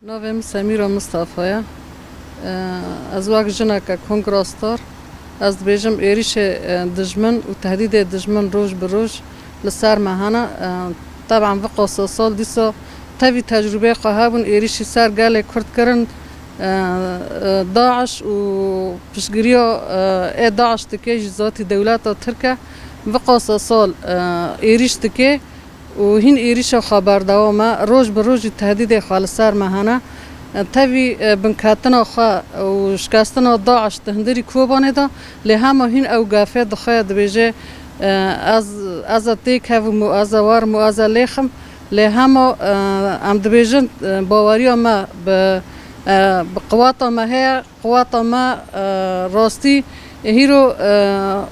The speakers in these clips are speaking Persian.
نویم سمیرا مصطفی از وقت جنگ کنگراستار از بیشم ایریش دشمن و تهدید دشمن روز به روز لسر مهانه طبعا وقت سال دیسا تبی تجربه قهابون ایریشی سر گله کرد کردن داعش و پشگریا داعش تکی ذاتی دولت ترکیه وقت سال ایریش تکی و هین ایریش خبر دوامه روز به روز تهدید خالصار مهانه تبی بنکاتنا خا و شکستنا داعش تهندری کوبانه دا لهم هین اوقافه دخواه دبیجه از تیک هفو موازوار موازلیخم لهم ام دبیجن باوری ما بقوات ما هي قوات ما راستی هیرو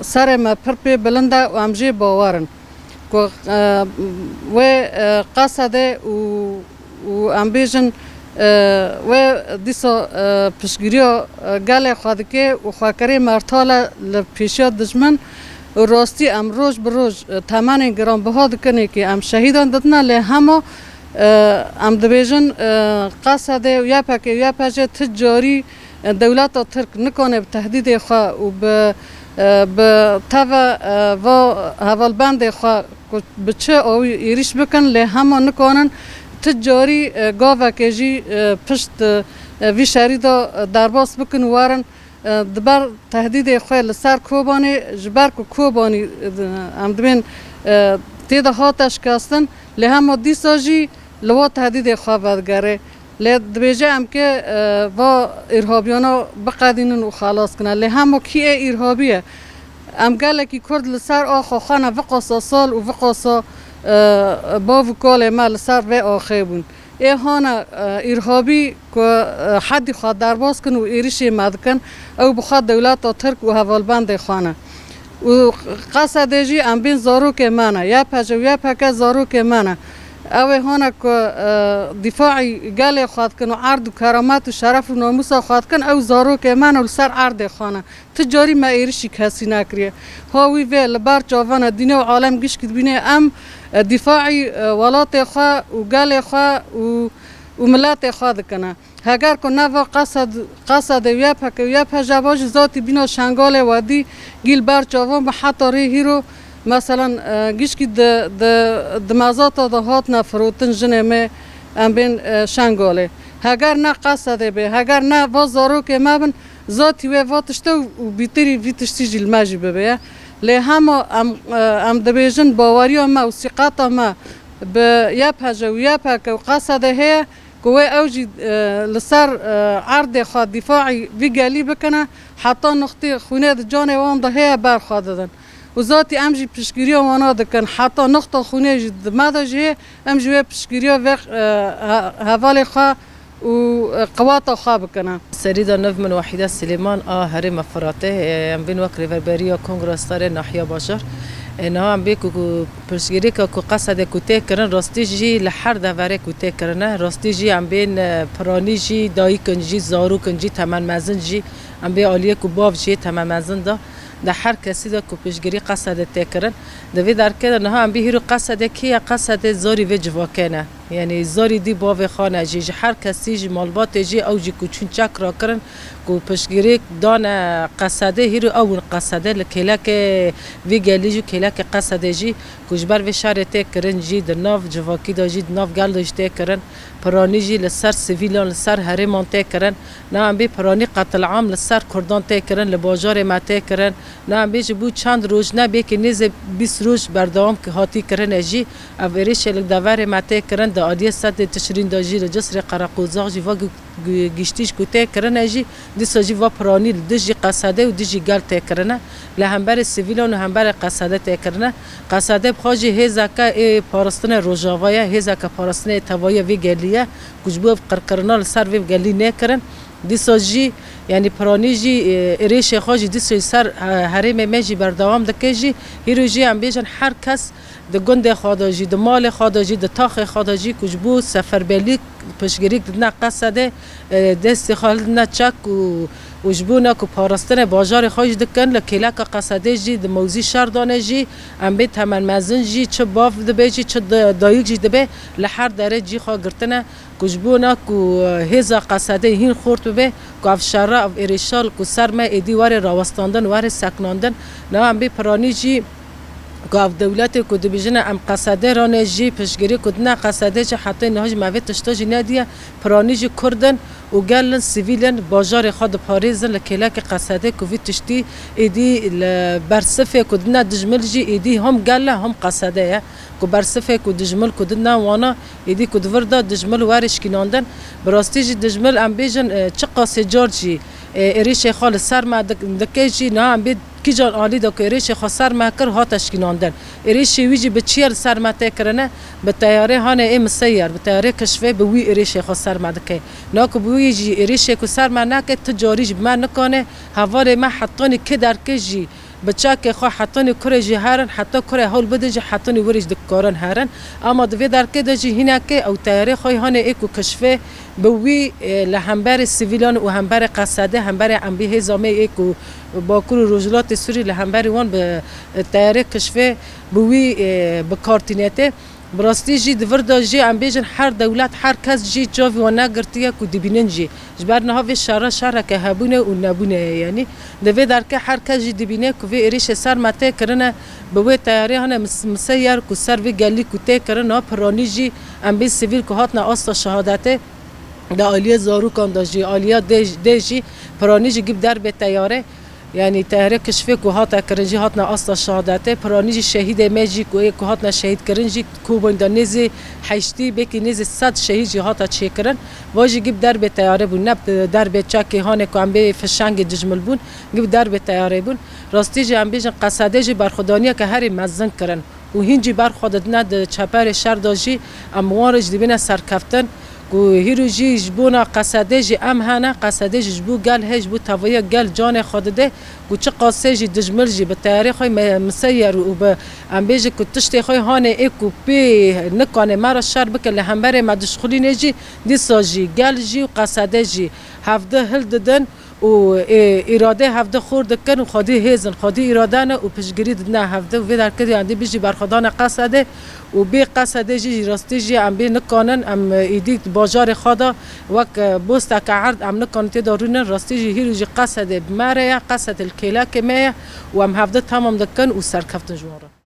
سر ما پرپی بلنده و امجی باورن و قصده و ام بیجن و دیسا پشگیریا گله خواهد که و خواهکری مرتاله لپیشیات دشمن و راستی ام روز بروز تمام گران بهاد کنه که ام شهیدان دادنا لی همه ام دبیجن قصده و یا پکه تجاری دولت ترک نکنه بتهدید خواه و به توا و حوالبند خواه بچه او ایریش بکن لی همه نکنن تجاری گاوه کجی پشت وی شهری دا درباس بکن وارن دبر تهدید خواه لسر کوبانی جبر کو کوبانی ام دبین تیده هاتش کستن لی همه دیسا جی لوا تهدید خواه بدگره لی دبیجه هم که و ارهابیانا بقدینن و خلاص کنن لی همه کیه ارهابیه ام گله کی کرد لسر آخو خانه وقاسا سال و وقاسا باو کال ما لسر و آخه بون ای هانا ارهابی که حدی خواه درباز کن و ایریشی مدکن او بخواد دولت ترک و حوالبند خانه و قصده جی ام بین زارو که منه یا پکه زارو که منه او هانا که دفاعی گله خواد کن و عرض و کرامت و شرف و ناموس خواد کن او زارو که منه و لسر عرض خانه تجاری ما ایریشی کسی نکریه هاوی وی لبر جاوانه دینه و عالم گیش کد بینه ام دفاعی ولات خواه و گل خواه و ملت خواه دکنه اگر که نوا قصد ویا پجواج ذاتی بینا شنگال وادی گیل بر جوان به حتی ری هیرو مثلا گیش که دمازات دهات نفروتن جنمه ام بین شنگاله اگر نه قصد به اگر نه وزارو که مبن ذاتی و واتشته و بیتری ویتشتی جیل ماجی ببیه لی همه ام دبیجن باوری ما و ثقت ما به یا پجو یا پک و قصده هی که اوجی لسر عرض خود دفاعی ویگلی بکنه حتی نقطه خونه جان وان ده هی برخواد دادن و ذاتی امجی پشگیری وانا دکن حتی نقطه خونه ماده جه امجی پشگیری و حوالی خواه و قوات خواب کنه. سریدا نو من وحیده سلیمان هرم فراته ام بین وکر وربریا کنگراستار ناحیه باشار نه ام بیکو پرسگیری که قصد کوته کردن راستی جی لحر دوره کوته کردن راستی جی ام بین پرانی جی دایی کنجی زارو کنجی تمام مزن جی ام بی عالیه کو باف جی تمام مزن دا ده هر کسی دا کوپشگیری قصد تکرن دوی در که نه ام بی هیرو قصد کیه قصد زاری و جواکنه یعنی زاری دی باو خانه جی هر کسی جی مالبات جی او جی کوچون چک را کرن کوپشگیری دان قصده هیرو اون قصده لکلک وی گلی جو کلک قصده جی کوجبر و شهر تکرن جی در ناف جواکی دا جی ناف گل داشت تکرن پرانی جی لسر سیویلان لسر هرمان تکرن نه ام بی پرانی قتل عام لسر کردان تکرن لباجار ما تکرن نه ام بی بود چند روز نه بی که نیز 20 روز بردام که هاتی کرن جی اوریش لک داور ما تکرن دا عادی صد تشرین دا جی لجسر قراقوزاق جی و گشتیش کوته کرن جی دیسا جی و پرانی دجی قصده و دجی گل تکرنه لهمبر سیویلان و همبر قصده تکرنه قصده بخواجی هزا که پارستن روژاوایه هزا که پارستن توایه وی گلیه کجبو قرقرنال سر وی گلی نکرن دیسا جی یعنی پرانی جی ریش خواجی دیسا سر حریم مجی بردوام دکه جی هیرو جی هم بیشن هر کس د گند خاداجی د مال خاداجی د تاخ خاداجی کجبو سفربلی پشگیری نه قصده دست خالد نه چک و جبونا کو پاراستن باجار خوش دکن لکیلا که قصده جی د موزی شردانه جی ام بیت همن مزن جی چه باف دبه جی چه دایک جی دبه لحر داره جی خواه گرتنه کو جبونا کو هزا قصده هین خورد ببه کو افشاره او ایریشال کو سرمه ایدی وار راوستاندن وار سکناندن نه ام بی پرانی جی گاف دولت کو دبیجنه ام قصده رانه جی پشگیری کدنه قصده جی حتی نهاج موید تشتاجی ندیه پرانی جی کردن و گلن سیویلن باجار خود پاریزن لکیلا که قصده کووید تشتی ایدی برصفه کدنه دجمل جی ایدی هم گله هم قصده کو برصفه کو دجمل کدنه وانا ایدی کدوردا دجمل وارش کیناندن براستی جی دجمل ام بیجن چه قاسه جارجی ایریش خال سر ما دکه جی نه ام بید کی جان عالی دو که ایریش خال سر ما کر ها تشکیناندن ایریش ویجی به چیر سر ما تکرنه به تیاره هانه ام سیر به تیاره کشفه به وی ایریش خال سر ما دکه نه که بوی جی ایریش کو سر ما نکه تجاریج ما نکنه هوار ما حتانی که در که جی بچه که خواه حتانی کره جی هرن حتی کره حول بده جی حتانی وریج دکارن هرن اما دوی در که ده جی هینه که او تیاره خواه هانه ایکو کشفه بوی لهمبر سیویلان و همبر قصده همبر انبی هزامه ایکو باکور رجلات سوری لهمبر وان به تیاره کشفه بوی بکارتینیته براستی جی دوردا جی ام بیجن هر دولت هر کس جی جاوی و نگرتیه کو دبینن جی جبر نه و شهر که هبونه و نبونه یعنی دوی در که هر کس جی دبینه کو وی ایریش سر مته کرنه به وی تیاری هنه مسیر کو سر وی گلی کو ته کرنه پرانی جی ام بی سیویل کو هاتنا آستا شهادته دا عالیه زارو کان دا جی عالیه دی جی پرانی جی گیب در به تیاره یعنی تهره کشفه که هات کرنجی هاتنا اصلا شهادته پرانیجی شهید میجی که هاتنا شهید کرنجی کوبون دا نیزی حشتی بکی نیزی 100 شهید جی هاتا چه کرن واجی گیب در به تیاره بون نب در به چاکی هانه که هم به فشنگ دجمل بون گیب در به تیاره بون راستی جی هم بیجن قصده جی برخودانیه که هری مزن کرن و هینجی برخوددنه د چپر شهر داجی اموارج دبینه سرکفتن کو هیروجی جبونا قصده جی ام هنه قصده جی جبو گل هج بو تویا گل جان خودده کو چه قصه جی دجمل جی به تاریخ مسیر و به ام بیج کو تشتی خو هانه اکو پی نکانه مرا شر بکل همبر مدشخلی نجی دیساجی گل جی و قصده جی هفده هل ددن و اراده هفته خورد کن و خودی هیزن خودی اراده نه و پشگیری دنه هفته و در کدی اندی بیجی برخدان قصده و بی قصده جی راستی جی ام بی نکانن ام ایدی باجار خدا وک بوستا که عرض ام نکانت دارون راستی جی هیرو جی قصده بمره قصد الکیلا که میه و ام هفته تمام دکن و سرکفتن جواره